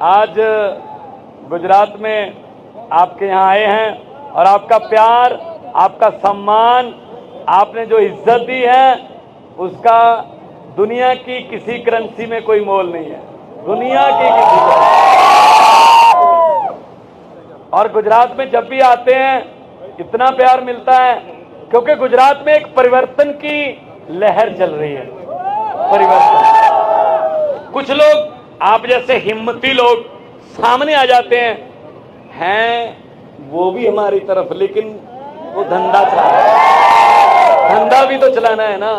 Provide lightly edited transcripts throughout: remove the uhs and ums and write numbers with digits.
आज गुजरात में आपके यहाँ आए हैं और आपका प्यार, आपका सम्मान, आपने जो इज्जत दी है उसका दुनिया की किसी करेंसी में कोई मोल नहीं है, दुनिया की किसी का। और गुजरात में जब भी आते हैं इतना प्यार मिलता है क्योंकि गुजरात में एक परिवर्तन की लहर चल रही है। परिवर्तन, कुछ लोग आप जैसे हिम्मती लोग सामने आ जाते हैं वो भी हमारी तरफ, लेकिन वो धंधा चला रहे हैं, धंधा भी तो चलाना है ना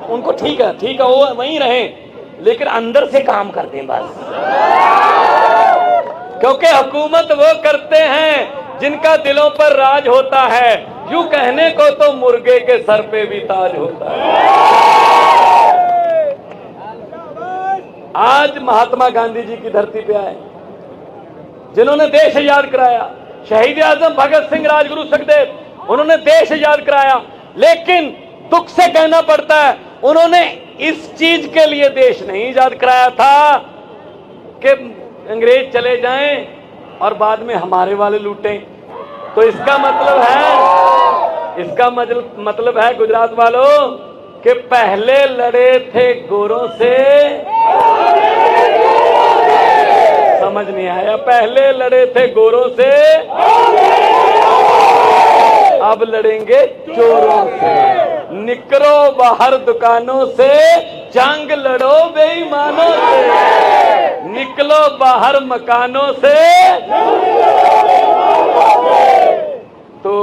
उनको। ठीक है वो वहीं रहे, लेकिन अंदर से काम कर दें बस, क्योंकि हुकूमत वो करते हैं जिनका दिलों पर राज होता है। यूं कहने को तो मुर्गे के सर पे भी ताज होता है। आज महात्मा गांधी जी की धरती पे आए, जिन्होंने देश आजाद कराया, शहीद आजम भगत सिंह, राजगुरु सुखदेव, उन्होंने देश आजाद कराया। लेकिन दुख से कहना पड़ता है उन्होंने इस चीज के लिए देश नहीं आजाद कराया था कि अंग्रेज चले जाएं और बाद में हमारे वाले लूटें। तो इसका मतलब है गुजरात वालों कि पहले लड़े थे गोरों से, समझ नहीं आया, पहले लड़े थे गोरों से, अब लड़ेंगे चोरों से। निकलो बाहर दुकानों से, जंग लड़ो बेईमानों से। निकलो बाहर मकानों से। तो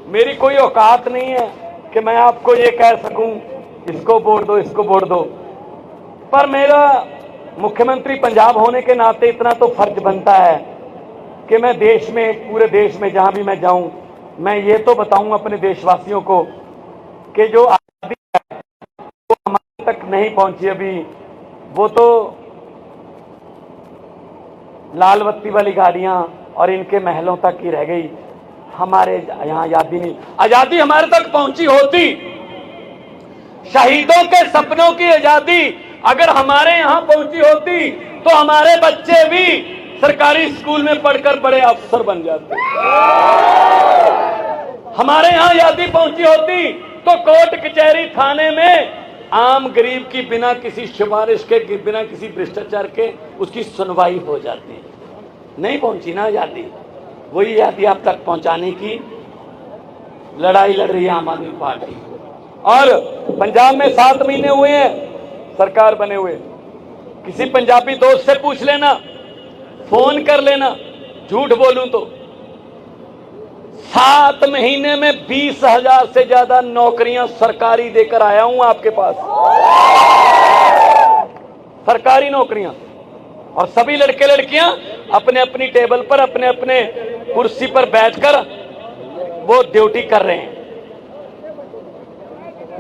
मेरी कोई औकात नहीं है कि मैं आपको ये कह सकूं इसको वोट दो, इसको वोट दो, पर मेरा मुख्यमंत्री पंजाब होने के नाते इतना तो फर्ज बनता है कि मैं देश में, पूरे देश में जहां भी मैं जाऊं, मैं ये तो बताऊं अपने देशवासियों को कि जो आजादी है वो हमारे तक नहीं पहुंची अभी, वो तो लाल बत्ती वाली गाड़ियां और इनके महलों तक ही रह गई। हमारे यहाँ आजादी नहीं, आजादी हमारे तक पहुंची होती, शहीदों के सपनों की आजादी अगर हमारे यहाँ पहुंची होती तो हमारे बच्चे भी सरकारी स्कूल में पढ़कर बड़े अफसर बन जाते। हमारे यहाँ आजादी पहुंची होती तो कोर्ट कचहरी थाने में आम गरीब की बिना किसी सिफारिश के, बिना किसी भ्रष्टाचार के उसकी सुनवाई हो जाती। नहीं पहुंची ना आजादी, वही आजादी आप तक पहुंचाने की लड़ाई लड़ रही है आम आदमी पार्टी। और पंजाब में 7 महीने हुए हैं सरकार बने हुए, किसी पंजाबी दोस्त से पूछ लेना, फोन कर लेना, झूठ बोलूं तो 7 महीने में 20,000 से ज्यादा नौकरियां सरकारी देकर आया हूं आपके पास, सरकारी नौकरियां। और सभी लड़के लड़कियां अपने अपनी टेबल पर, अपने अपने कुर्सी पर बैठकर वो ड्यूटी कर रहे हैं।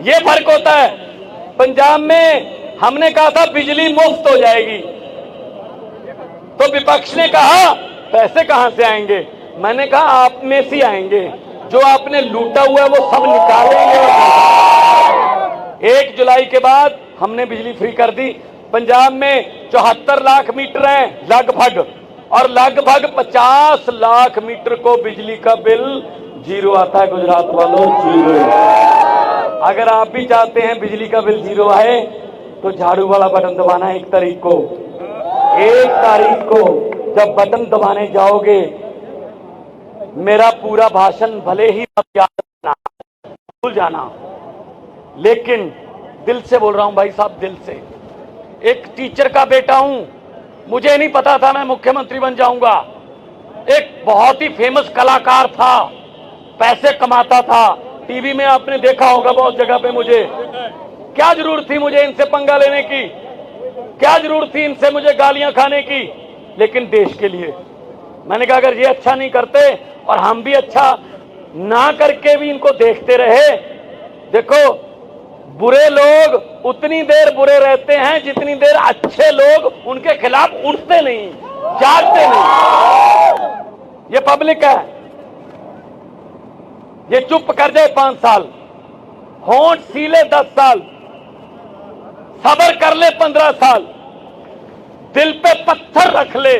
ये फर्क होता है। पंजाब में हमने कहा था बिजली मुफ्त हो जाएगी, तो विपक्ष ने कहा पैसे कहां से आएंगे। मैंने कहा आप में से आएंगे, जो आपने लूटा हुआ है वो सब निकालेंगे। 1 जुलाई के बाद हमने बिजली फ्री कर दी। पंजाब में 74 लाख मीटर हैं लगभग, और लगभग 50 लाख मीटर को बिजली का बिल जीरो आता है। गुजरात वालों, जीरो। अगर आप भी चाहते हैं बिजली का बिल जीरो आए तो झाड़ू वाला बटन दबाना 1 तारीख को। 1 तारीख को जब बटन दबाने जाओगे, मेरा पूरा भाषण भले ही भूल जाना, लेकिन दिल से बोल रहा हूं भाई साहब, दिल से। एक टीचर का बेटा हूं, मुझे नहीं पता था मैं मुख्यमंत्री बन जाऊंगा। एक बहुत ही फेमस कलाकार था, पैसे कमाता था, टीवी में आपने देखा होगा बहुत जगह पे। मुझे क्या जरूरत थी मुझे इनसे पंगा लेने की, क्या जरूरत थी इनसे मुझे गालियां खाने की। लेकिन देश के लिए मैंने कहा अगर ये अच्छा नहीं करते और हम भी अच्छा ना करके भी इनको देखते रहे। देखो, बुरे लोग उतनी देर बुरे रहते हैं जितनी देर अच्छे लोग उनके खिलाफ उठते नहीं, जागते नहीं। ये पब्लिक है, ये चुप कर जाए 5 साल, होंठ सीले 10 साल, सब्र कर ले 15 साल, दिल पे पत्थर रख ले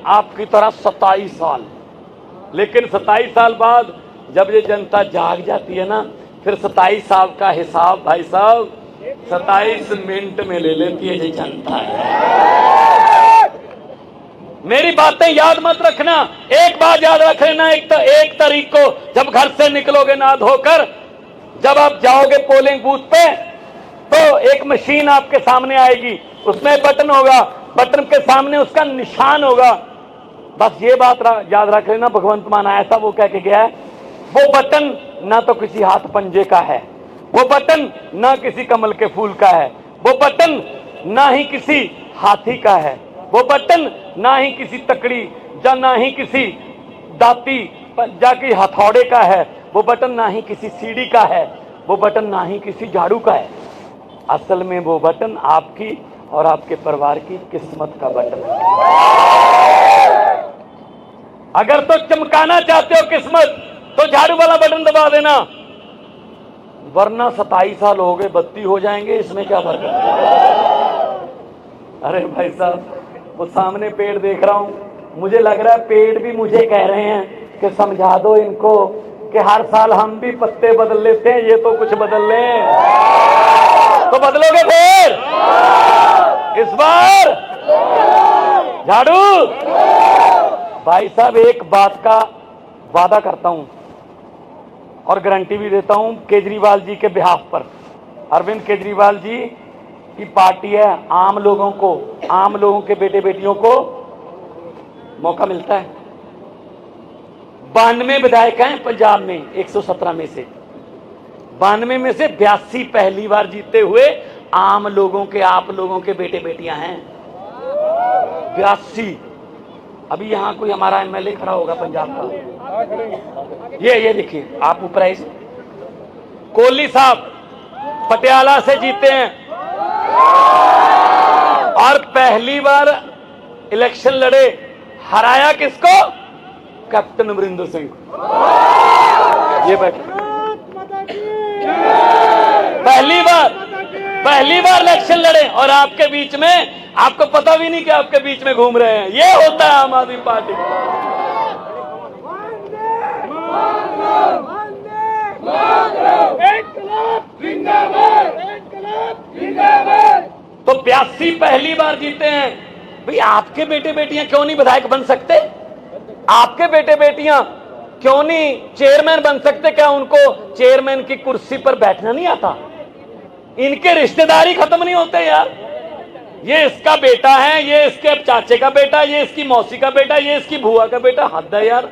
आपकी तरह 27 साल। लेकिन 27 साल बाद जब ये जनता जाग जाती है ना, फिर 27 साल का हिसाब भाई साहब 27 मिनट में ले लेती है ये जनता है। मेरी बातें याद मत रखना, एक बात याद रख लेना, एक तारीख को जब घर से निकलोगे ना धोकर, जब आप जाओगे पोलिंग बूथ पे, तो एक मशीन आपके सामने आएगी, उसमें बटन होगा, बटन के सामने उसका निशान होगा। बस ये बात याद रख लेना, भगवंत मान ऐसा वो कह के गया है, वो बटन ना तो किसी हाथ पंजे का है, वो बटन ना किसी कमल के फूल का है, वो बटन ना ही किसी हाथी का है, वो बटन ना ही किसी तकड़ी या ना ही किसी दाती या कि हथौड़े का है, वो बटन ना ही किसी सीढ़ी का है, वो बटन ना ही किसी झाड़ू का है। असल में वो बटन आपकी और आपके परिवार की किस्मत का बटन है। अगर तो चमकाना चाहते हो किस्मत तो झाड़ू वाला बटन दबा देना, वरना 27 साल हो गए 32 हो जाएंगे, इसमें क्या फर्क है। अरे भाई साहब, वो सामने पेड़ देख रहा हूं, मुझे लग रहा है पेड़ भी मुझे कह रहे हैं कि समझा दो इनको कि हर साल हम भी पत्ते बदल लेते हैं, ये तो कुछ बदल लें। तो बदलोगे फिर इस बार झाड़ू? भाई साहब, एक बात का वादा करता हूं और गारंटी भी देता हूं केजरीवाल जी के बिहाफ पर। अरविंद केजरीवाल जी की पार्टी है, आम लोगों को, आम लोगों के बेटे बेटियों को मौका मिलता है। 92 विधायक हैं पंजाब में 117 में से, 92 में से 82 पहली बार जीते हुए आम लोगों के, आप लोगों के बेटे बेटियां हैं। 82। अभी यहां कोई हमारा एमएलए खड़ा होगा पंजाब का, ये देखिए आप ऊपर आइए, कोहली साहब पटियाला से जीते हैं और पहली बार इलेक्शन लड़े, हराया किसको? कैप्टन अमरिंदर सिंह को। ये बैठे, पहली बार इलेक्शन लड़े और आपके बीच में, आपको पता भी नहीं कि आपके बीच में घूम रहे हैं। ये होता है आम आदमी पार्टी। तो 82 पहली बार जीते हैं भाई। आपके बेटे बेटियां क्यों नहीं विधायक बन सकते? आपके बेटे बेटियां क्यों नहीं चेयरमैन बन सकते? क्या उनको चेयरमैन की कुर्सी पर बैठना नहीं आता? इनके रिश्तेदारी खत्म नहीं होते यार। ये इसका बेटा है, ये इसके चाचे का बेटा, ये इसकी मौसी का बेटा, ये इसकी बुआ का बेटा। हद है यार।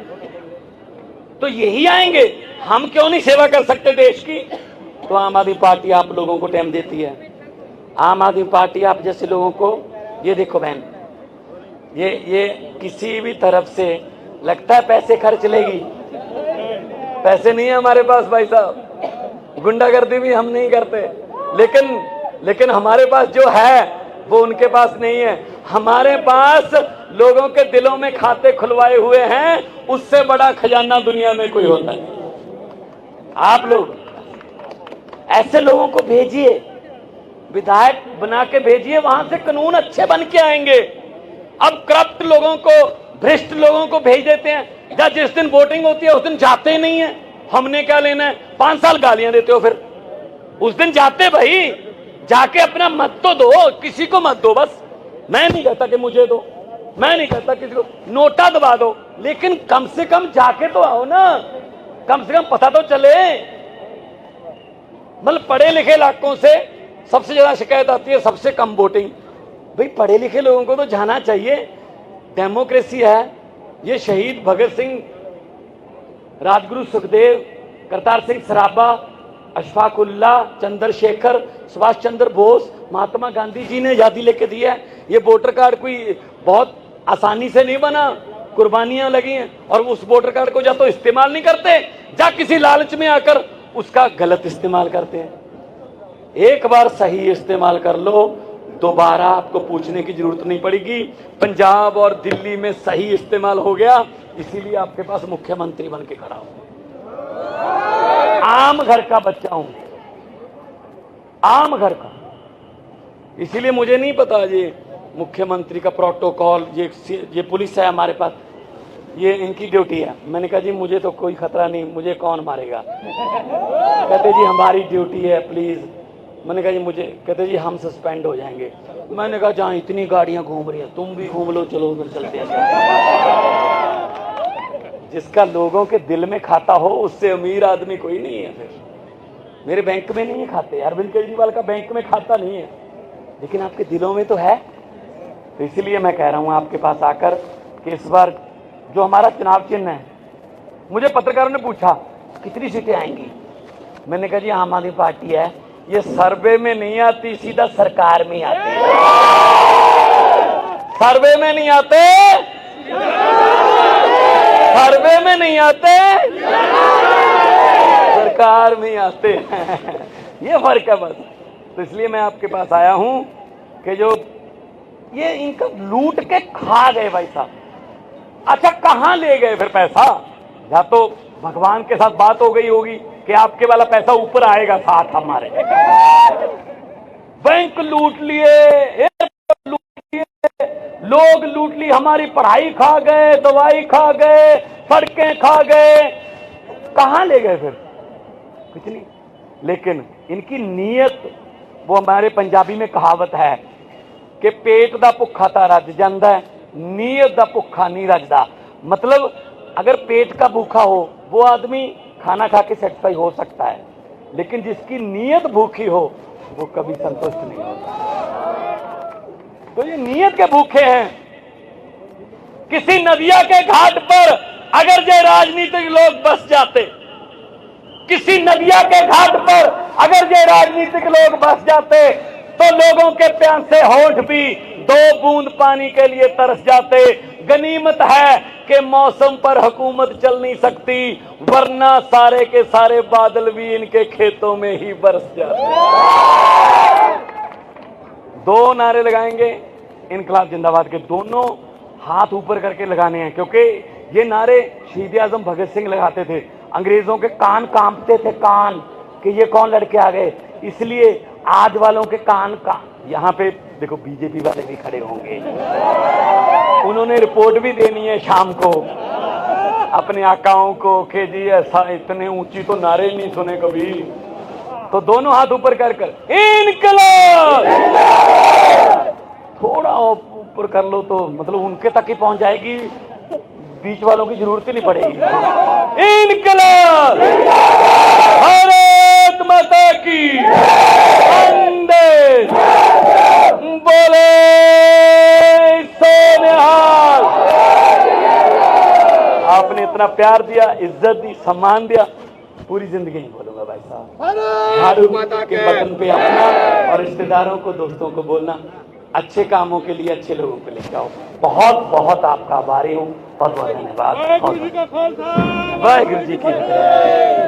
तो यही आएंगे, हम क्यों नहीं सेवा कर सकते देश की? तो आम आदमी पार्टी आप लोगों को टाइम देती है। आम आदमी पार्टी आप जैसे लोगों को, ये देखो बहन, ये किसी भी तरफ से लगता है पैसे खर्च लेगी, पैसे नहीं है हमारे पास भाई साहब। गुंडागर्दी भी हम नहीं करते, लेकिन हमारे पास जो है वो उनके पास नहीं है। हमारे पास लोगों के दिलों में खाते खुलवाए हुए हैं, उससे बड़ा खजाना दुनिया में कोई होता है। आप लोग ऐसे लोगों को भेजिए, विधायक बना के भेजिए, वहां से कानून अच्छे बन के आएंगे। अब करप्ट लोगों को, भ्रष्ट लोगों को भेज देते हैं, जब जिस दिन वोटिंग होती है उस दिन जाते ही नहीं है। हमने क्या लेना है? 5 साल गालियां देते हो, फिर उस दिन जाते भाई, जाके अपना मत तो दो, किसी को मत दो। बस मैं नहीं कहता कि मुझे दो, मैं नहीं कहता किसी को, नोटा दबा दो, लेकिन कम से कम जाके तो आओ ना, कम से कम पता तो चले। मतलब पढ़े लिखे इलाकों से सबसे ज्यादा शिकायत आती है, सबसे कम वोटिंग। भाई पढ़े लिखे लोगों को तो जाना चाहिए, डेमोक्रेसी है। ये शहीद भगत सिंह, राजगुरु सुखदेव, करतार सिंह सराभा, अशफाक उल्लाह, चंद्रशेखर, सुभाष चंद्र बोस, महात्मा गांधी जी ने आजादी लेके दी है। ये वोटर कार्ड कोई बहुत आसानी से नहीं बना, कुर्बानियां लगी हैं। और उस वोटर कार्ड को या तो इस्तेमाल नहीं करते, या किसी लालच में आकर उसका गलत इस्तेमाल करते हैं। एक बार सही इस्तेमाल कर लो, दोबारा आपको पूछने की जरूरत नहीं पड़ेगी। पंजाब और दिल्ली में सही इस्तेमाल हो गया, इसीलिए आपके पास मुख्यमंत्री बन के खड़ा हूं। आम घर का बच्चा हूं, आम घर का। इसीलिए मुझे नहीं पता मुख्यमंत्री का प्रोटोकॉल, ये पुलिस है हमारे पास, ये इनकी ड्यूटी है। मैंने कहा जी मुझे तो कोई खतरा नहीं, मुझे कौन मारेगा। कहते जी हमारी ड्यूटी है प्लीज़। मैंने कहा जी मुझे, कहते जी हम सस्पेंड हो जाएंगे। मैंने कहा जहाँ इतनी गाड़ियाँ घूम रही हैं तुम भी घूम लो, चलो उधर चलते हैं। जिसका लोगों के दिल में खाता हो उससे अमीर आदमी कोई नहीं है। फिर मेरे बैंक में नहीं है खाते, अरविंद केजरीवाल का बैंक में खाता नहीं है, लेकिन आपके दिलों में तो है। तो इसलिए मैं कह रहा हूँ आपके पास आकर कि इस बार जो हमारा चुनाव चिन्ह है, मुझे पत्रकारों ने पूछा कितनी सीटें आएंगी। मैंने कहा जी आम आदमी पार्टी है, ये सर्वे में नहीं आती, सीधा सरकार में आती है। सर्वे में नहीं आते, सर्वे में नहीं आते, सरकार में आते हैं। ये फर्क है बस। तो इसलिए मैं आपके पास आया हूं कि जो ये इनका लूट के खा गए भाई साहब। अच्छा कहां ले गए फिर पैसा? या तो भगवान के साथ बात हो गई होगी कि आपके वाला पैसा ऊपर आएगा साथ हमारे। बैंक लूट लिए, एयरपोर्ट लूट लिए, लोग लूट ली, हमारी पढ़ाई खा गए, दवाई खा गए, सड़कें खा गए। कहां ले गए फिर? कुछ नहीं। लेकिन इनकी नीयत, वो हमारे पंजाबी में कहावत है कि पेट दा भुखा तां रज जांदा है, नीयत दा भुखा नहीं रजदा। मतलब अगर पेट का भूखा हो वो आदमी खाना खा के सेटिस्फाई हो सकता है, लेकिन जिसकी नीयत भूखी हो वो कभी संतुष्ट नहीं होता। तो ये नीयत के भूखे हैं। किसी नदिया के घाट पर अगर जो राजनीतिक लोग बस जाते, किसी नदिया के घाट पर अगर ये राजनीतिक लोग बस जाते तो लोगों के प्यासे होंठ भी 2 बूंद पानी के लिए तरस जाते। गनीमत है कि मौसम पर हुकूमत चल नहीं सकती, वरना सारे के सारे बादल भी इनके खेतों में ही बरस जाते। 2 नारे लगाएंगे इनकलाब जिंदाबाद के, दोनों हाथ ऊपर करके लगाने हैं, क्योंकि ये नारे शहीद आजम भगत सिंह लगाते थे। अंग्रेजों के कान कांपते थे, कान कि ये कौन लड़के आ गए। इसलिए आज वालों के कान का, यहाँ पे देखो बीजेपी वाले भी खड़े होंगे, उन्होंने रिपोर्ट भी देनी है शाम को अपने आकाओं को कि जी ऐसा इतने ऊंची तो नारे नहीं सुने कभी। तो दोनों हाथ ऊपर कर कर इनकलाब, थोड़ा ऊपर कर लो तो मतलब उनके तक ही पहुंच जाएगी, बीच वालों की जरूरत ही नहीं पड़ेगी। इनकलाब, भारत माता की, वंदे, बोले सोनिहाल। आपने इतना प्यार दिया, इज्जत दी, सम्मान दिया, पूरी जिंदगी नहीं बोलूंगा भाई साहब। भारत माता के बटन पे अपना और रिश्तेदारों को, दोस्तों को बोलना, अच्छे कामों के लिए अच्छे लोगों को लेकर आओ। बहुत बहुत आपका आभारी हूँ, बहुत बहुत धन्यवाद। वाहिगुरु जी की जय।